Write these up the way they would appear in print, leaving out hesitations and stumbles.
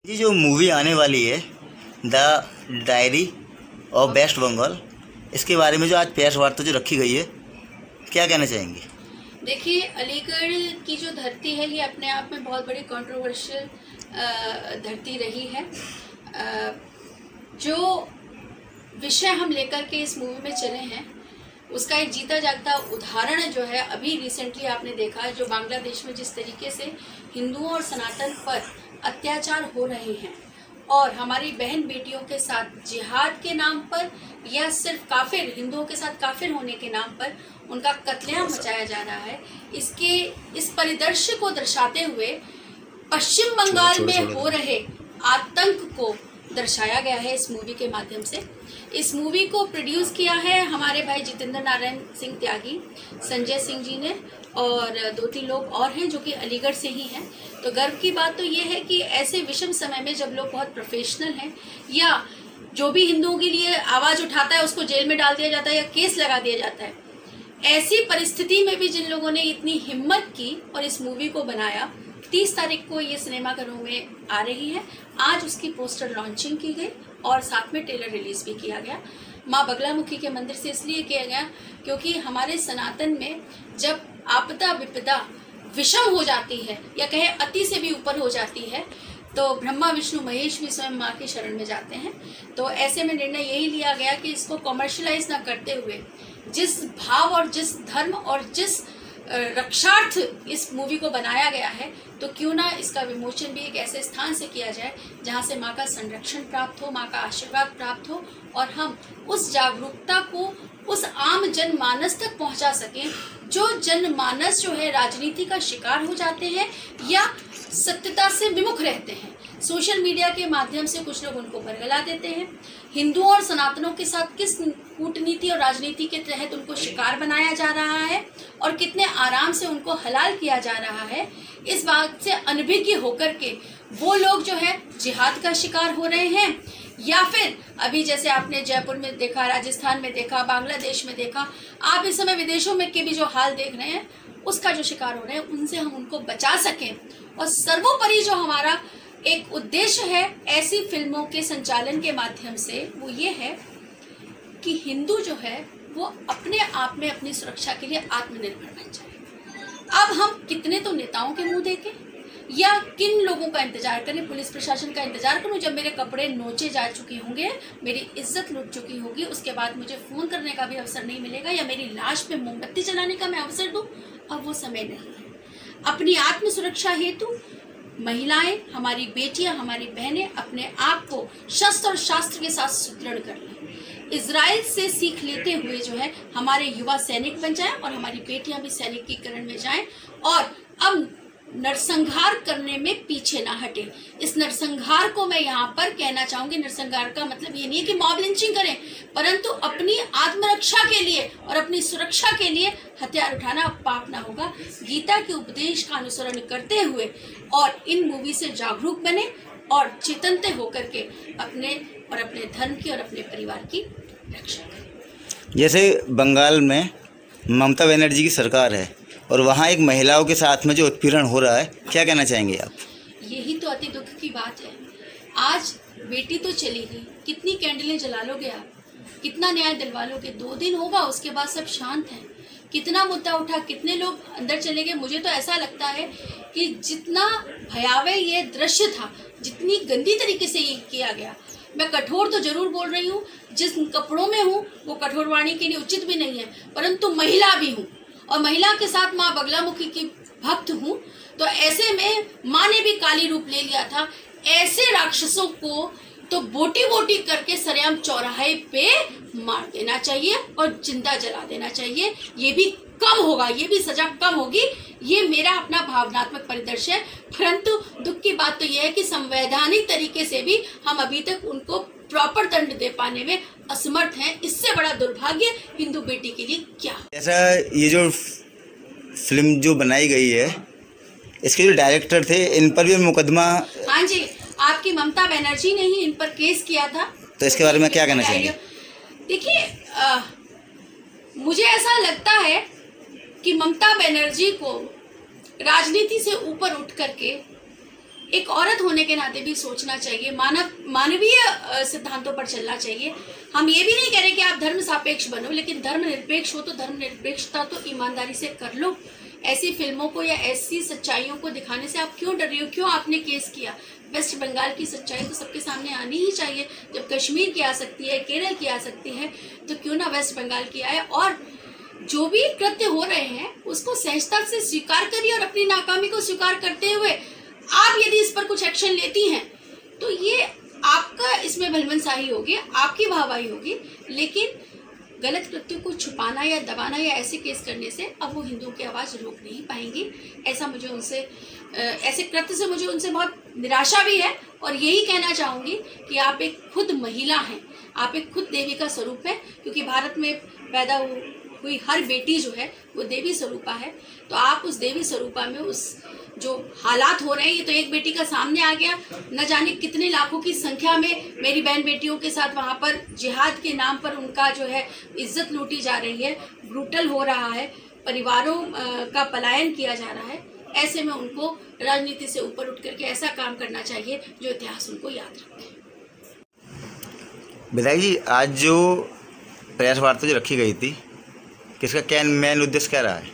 जी जो मूवी आने वाली है the diary of West Bengal, इसके बारे में जो आज प्रेस वार्ता जो रखी गई है, क्या कहना चाहेंगे? देखिए, अलीगढ़ की जो धरती है ये अपने आप में बहुत बड़ी कंट्रोवर्शियल धरती रही है। जो विषय हम लेकर के इस मूवी में चले हैं उसका एक जीता जागता उदाहरण जो है अभी रिसेंटली आपने देखा है, जो बांग्लादेश में जिस तरीके से हिंदुओं और सनातन पर अत्याचार हो रहे हैं और हमारी बहन बेटियों के साथ जिहाद के नाम पर या सिर्फ काफिर हिंदुओं के साथ काफिर होने के नाम पर उनका कत्लेआम मचाया जा रहा है। इस परिदृश्य को दर्शाते हुए पश्चिम बंगाल में हो रहे आतंक को दर्शाया गया है इस मूवी के माध्यम से। इस मूवी को प्रोड्यूस किया है हमारे भाई जितेंद्र नारायण सिंह त्यागी, संजय सिंह जी ने, और 2-3 लोग और हैं जो कि अलीगढ़ से ही हैं। तो गर्व की बात तो ये है कि ऐसे विषम समय में जब लोग बहुत प्रोफेशनल हैं या जो भी हिंदुओं के लिए आवाज़ उठाता है उसको जेल में डाल दिया जाता है या केस लगा दिया जाता है, ऐसी परिस्थिति में भी जिन लोगों ने इतनी हिम्मत की और इस मूवी को बनाया, 30 तारीख को ये सिनेमाघरों में आ रही है। आज उसकी पोस्टर लॉन्चिंग की गई और साथ में ट्रेलर रिलीज भी किया गया। माँ बगलामुखी के मंदिर से इसलिए किया गया क्योंकि हमारे सनातन में जब आपदा विपदा विषम हो जाती है या कहे अति से भी ऊपर हो जाती है तो ब्रह्मा विष्णु महेश भी स्वयं माँ की शरण में जाते हैं। तो ऐसे में निर्णय यही लिया गया कि इसको कॉमर्शलाइज ना करते हुए जिस भाव और जिस धर्म और जिस रक्षार्थ इस मूवी को बनाया गया है, तो क्यों ना इसका विमोचन भी एक ऐसे स्थान से किया जाए जहां से माँ का संरक्षण प्राप्त हो, माँ का आशीर्वाद प्राप्त हो और हम उस जागरूकता को उस आम जनमानस तक पहुंचा सकें जो जनमानस जो है राजनीति का शिकार हो जाते हैं या सत्यता से विमुख रहते हैं। सोशल मीडिया के माध्यम से कुछ लोग उनको बरगला देते हैं। हिंदुओं और सनातनों के साथ किस कूटनीति और राजनीति के तहत उनको शिकार बनाया जा रहा है और कितने आराम से उनको हलाल किया जा रहा है, इस बात से अनभिज्ञ होकर के वो लोग जो है जिहाद का शिकार हो रहे हैं या फिर अभी जैसे आपने जयपुर में देखा, राजस्थान में देखा, बांग्लादेश में देखा, आप इस समय विदेशों में के भी जो हाल देख रहे हैं उसका जो शिकार हो रहे हैं, उनसे हम उनको बचा सकें। और सर्वोपरि जो हमारा एक उद्देश्य है ऐसी फिल्मों के संचालन के माध्यम से वो ये है कि हिंदू जो है वो अपने आप में अपनी सुरक्षा के लिए आत्मनिर्भर बन जाए। अब हम कितने तो नेताओं के मुंह देखें या किन लोगों का इंतजार करें, पुलिस प्रशासन का इंतजार करूं जब मेरे कपड़े नोचे जा चुके होंगे, मेरी इज्जत लुट चुकी होगी, उसके बाद मुझे फोन करने का भी अवसर नहीं मिलेगा या मेरी लाश पे मोमबत्ती जलाने का मैं अवसर दूं। अब वो समय नहीं है। अपनी आत्म सुरक्षा हेतु महिलाएं, हमारी बेटियां, हमारी बहनें अपने आप को शस्त्र और शास्त्र के साथ सुदृढ़ कर लें। इजराइल से सीख लेते हुए जो है हमारे युवा सैनिक बन जाएं और हमारी बेटियां भी सैनिकीकरण में जाएं और अब नरसंहार करने में पीछे ना हटे। इस नरसंहार को मैं यहाँ पर कहना चाहूंगी, नरसंहार का मतलब ये नहीं है कि मॉब लिंचिंग करें, परंतु अपनी आत्मरक्षा के लिए और अपनी सुरक्षा के लिए हथियार उठाना पाप ना होगा। गीता के उपदेश का अनुसरण करते हुए और इन मूवी से जागरूक बने और चेतनते होकर के अपने धर्म की और अपने परिवार की रक्षा करें। जैसे बंगाल में ममता बनर्जी की सरकार है और वहाँ एक महिलाओं के साथ में जो उत्पीड़न हो रहा है, क्या कहना चाहेंगे आप? यही तो अति दुख की बात है। आज बेटी तो चली गई, कितनी कैंडलें जला लोगे आप, कितना न्याय दिलवा लोगे? 2 दिन होगा उसके बाद सब शांत है। कितना मुद्दा उठा, कितने लोग अंदर चले गए। मुझे तो ऐसा लगता है कि जितना भयावह ये दृश्य था, जितनी गंदी तरीके से ये किया गया, मैं कठोर तो जरूर बोल रही हूँ, जिस कपड़ों में हूँ वो कठोर वाणी के लिए उचित भी नहीं है, परंतु महिला भी हूँ और महिला के साथ माँ बगलामुखी की भक्त हूँ। तो ऐसे में माँ ने भी काली रूप ले लिया था। ऐसे राक्षसों को तो बोटी बोटी करके सरेआम चौराहे पे मार देना चाहिए और जिंदा जला देना चाहिए। ये भी कम होगा, ये भी सजा कम होगी। ये मेरा अपना भावनात्मक परिदृश्य है, परंतु दुख की बात तो यह है कि संवैधानिक तरीके से भी हम अभी तक उनको प्रॉपर दंड दे पाने में असमर्थ हैं। इससे बड़ा दुर्भाग्य हिंदू बेटी के लिए क्या। ऐसा ये जो फिल्म जो बनाई गई है, इसके जो डायरेक्टर थे इन पर भी मुकदमा, हाँ जी, आपकी ममता बनर्जी ने ही इन पर केस किया था। तो इसके बारे में क्या कहना चाहेंगे? देखिए, मुझे ऐसा लगता है कि ममता बनर्जी को राजनीति से ऊपर उठ करके एक औरत होने के नाते भी सोचना चाहिए, मानवीय सिद्धांतों पर चलना चाहिए। हम ये भी नहीं कह रहे कि आप धर्म सापेक्ष बनो, लेकिन धर्म निरपेक्ष हो तो धर्म निरपेक्षता तो ईमानदारी से कर लो। ऐसी फिल्मों को या ऐसी सच्चाइयों को दिखाने से आप क्यों डर रही हो? क्यों आपने केस किया? वेस्ट बंगाल की सच्चाई तो सबके सामने आनी ही चाहिए। जब कश्मीर की आ सकती है, केरल की आ सकती है, तो क्यों ना वेस्ट बंगाल की आए। और जो भी कृत्य हो रहे हैं उसको सहजता से स्वीकार करिए और अपनी नाकामी को स्वीकार करते हुए आप यदि इस पर कुछ एक्शन लेती हैं तो ये आपका इसमें भलमनसाही होगी, आपकी वाहवाही होगी। लेकिन गलत कृत्यों को छुपाना या दबाना या ऐसे केस करने से अब वो हिंदुओं की आवाज़ रोक नहीं पाएंगी। ऐसा मुझे उनसे, ऐसे कृत्य से मुझे उनसे बहुत निराशा भी है। और यही कहना चाहूँगी कि आप एक खुद महिला हैं, आप एक खुद देवी का स्वरूप है, क्योंकि भारत में पैदा हुई हर बेटी जो है वो देवी स्वरूपा है। तो आप उस देवी स्वरूपा में उस जो हालात हो रहे हैं, ये तो एक बेटी का सामने आ गया, न जाने कितने लाखों की संख्या में मेरी बहन बेटियों के साथ वहाँ पर जिहाद के नाम पर उनका जो है इज्जत लूटी जा रही है, ब्रूटल हो रहा है, परिवारों का पलायन किया जा रहा है। ऐसे में उनको राजनीति से ऊपर उठ करके ऐसा काम करना चाहिए जो इतिहास उनको याद रखे। विधायक जी, आज जो प्रेस वार्ता जो रखी गई थी, किसका क्या मेन उद्देश्य क्या रहा है?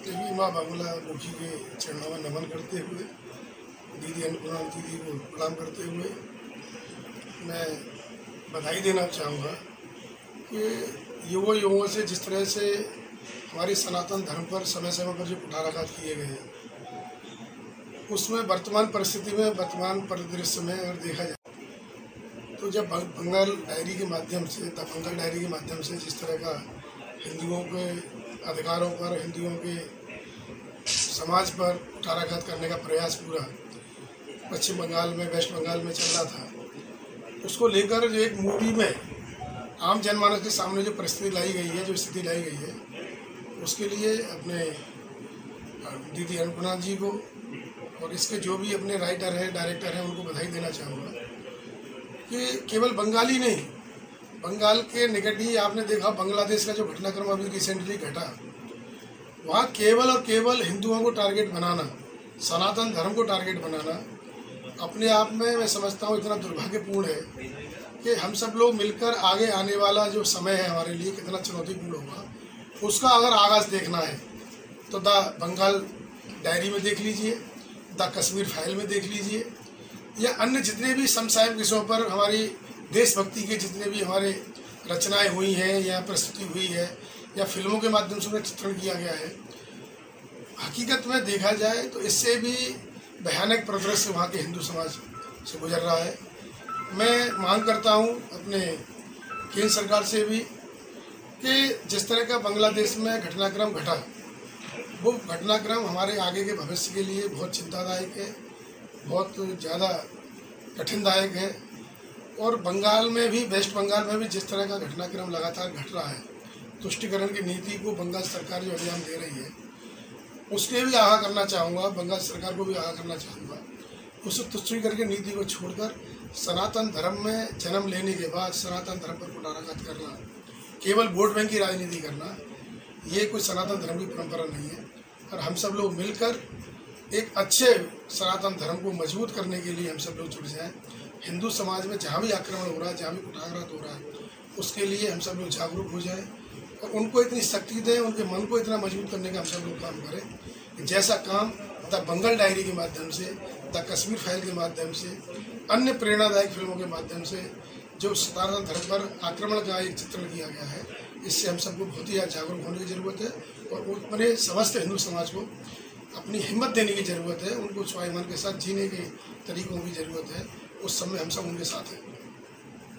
देवी माँ बांग्ला मुखी के चरणों में नमन करते हुए, दीदी अन्नपूर्णा दीदी को प्रणाम करते हुए मैं बधाई देना चाहूँगा कि युवाओं से जिस तरह से हमारे सनातन धर्म पर समय समय पर जो कुठाराघात किए गए, उसमें वर्तमान परिस्थिति में, वर्तमान परिदृश्य में अगर देखा जाए तो जब बंगाल डायरी के माध्यम से, द बंगाल डायरी के माध्यम से जिस तरह का हिंदुओं के अधिकारों पर, हिंदुओं के समाज पर कुठाराघात करने का प्रयास पूरा पश्चिम बंगाल में, वेस्ट बंगाल में चल रहा था, उसको लेकर जो एक मूवी में आम जनमानस के सामने जो परिस्थिति लाई गई है, जो स्थिति लाई गई है, उसके लिए अपने दीदी अन्नपूर्णा जी को और इसके जो भी अपने राइटर हैं, डायरेक्टर हैं, उनको बधाई देना चाहूँगा कि केवल बंगाली नहीं, बंगाल के निकट ही आपने देखा बांग्लादेश का जो घटनाक्रम अभी रिसेंटली घटा, वहाँ केवल और केवल हिंदुओं को टारगेट बनाना, सनातन धर्म को टारगेट बनाना अपने आप में मैं समझता हूँ इतना दुर्भाग्यपूर्ण है कि हम सब लोग मिलकर आगे आने वाला जो समय है हमारे लिए कितना चुनौतीपूर्ण होगा, उसका अगर आगाज़ देखना है तो द बंगाल डायरी में देख लीजिए, द कश्मीर फाइल में देख लीजिए, या अन्य जितने भी समसामयिक विषयों पर हमारी देशभक्ति के जितने भी हमारे रचनाएं हुई हैं या प्रस्तुति हुई है या फिल्मों के माध्यम से उन्हें चित्रण किया गया है, हकीकत में देखा जाए तो इससे भी भयानक परिदृश्य वहाँ के हिंदू समाज से गुजर रहा है। मैं मांग करता हूँ अपने केंद्र सरकार से भी कि जिस तरह का बांग्लादेश में घटनाक्रम घटा, वो घटनाक्रम हमारे आगे के भविष्य के लिए बहुत चिंतादायक है, बहुत ज़्यादा कठिनदायक है। और बंगाल में भी, वेस्ट बंगाल में भी जिस तरह का घटनाक्रम लगातार घट रहा है, तुष्टिकरण की नीति को बंगाल सरकार जो अभियान दे रही है, उसके भी आगाह करना चाहूँगा, बंगाल सरकार को भी आगाह करना चाहूँगा, उस तुष्टिकरण की नीति को छोड़कर सनातन धर्म में जन्म लेने के बाद सनातन धर्म पर कुठाराघात करना, केवल वोट बैंक की राजनीति करना, ये कोई सनातन धर्म की परंपरा नहीं है। और हम सब लोग मिलकर एक अच्छे सनातन धर्म को मजबूत करने के लिए हम सब लोग जुट जाएँ। हिंदू समाज में जहाँ भी आक्रमण हो रहा है, जहाँ भी कुठाराघात हो रहा है, उसके लिए हम सब लोग जागरूक हो जाएं और उनको इतनी शक्ति दें, उनके मन को इतना मजबूत करने का हम सब लोग काम करें। जैसा काम द बंगाल डायरी के माध्यम से, द कश्मीर फाइल के माध्यम से, अन्य प्रेरणादायक फिल्मों के माध्यम से जो सनातन धर्म पर आक्रमण का एक चित्रण किया गया है, इससे हम सबको बहुत ही जागरूक होने की ज़रूरत है और अपने समस्त हिंदू समाज को अपनी हिम्मत देने की ज़रूरत है, उनको स्वाभिमान के साथ जीने के तरीकों की ज़रूरत है। उस समय हम सब उनके साथ हैं।